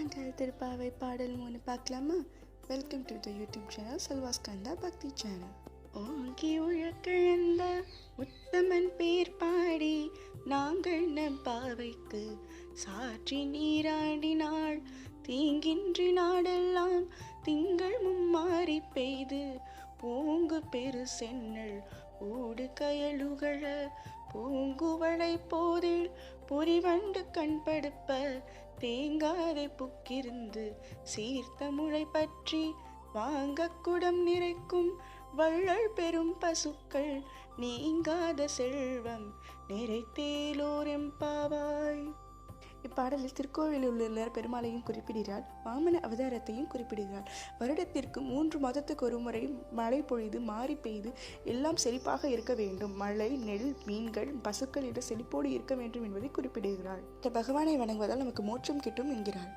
வாங்க திருப்பாவை பாடல் 3 பார்க்கலாமா? Welcome to the YouTube channel Selvaskandha பக்தி சேனல். ஓங்கி உழக்கிழந்த உத்தமன் பேர் பாடி நாங்கள் நம் பாவைக்கு சாற்றி நீராடினாள். தீங்கின்றி நாடெல்லாம் திங்கள் மும்மாறி பெய்து ஓங்கு பெரு சென்னல் ஊடு கயலுகள பூங்குவளை போதில் பொறிவண்டு கண்படுப்ப தேங்காதை புக்கிருந்து சீர்த்த முளை பற்றி வாங்க குடம் நிறைக்கும் வள்ளல் பெரும் பசுக்கள் நீங்காத செல்வம் நிறைத்தேலோரெம்பாவாய். இப்பாடலில் திருக்கோவிலில் உள்ள பெருமாளையும் குறிப்பிடுகிறாள், வாமன அவதாரத்தையும் குறிப்பிடுகிறாள். வருடத்திற்கு 3 மாதத்துக்கு ஒரு முறை மழை பொழிது மாறி பெய்து எல்லாம் செழிப்பாக இருக்க வேண்டும். மழை, நெல், மீன்கள், பசுக்கள் என்ற செழிப்போடு இருக்க வேண்டும் என்பதை குறிப்பிடுகிறாள். இந்த பகவானை வணங்குவதால் நமக்கு மோட்சம் கிட்டும் என்கிறாள்.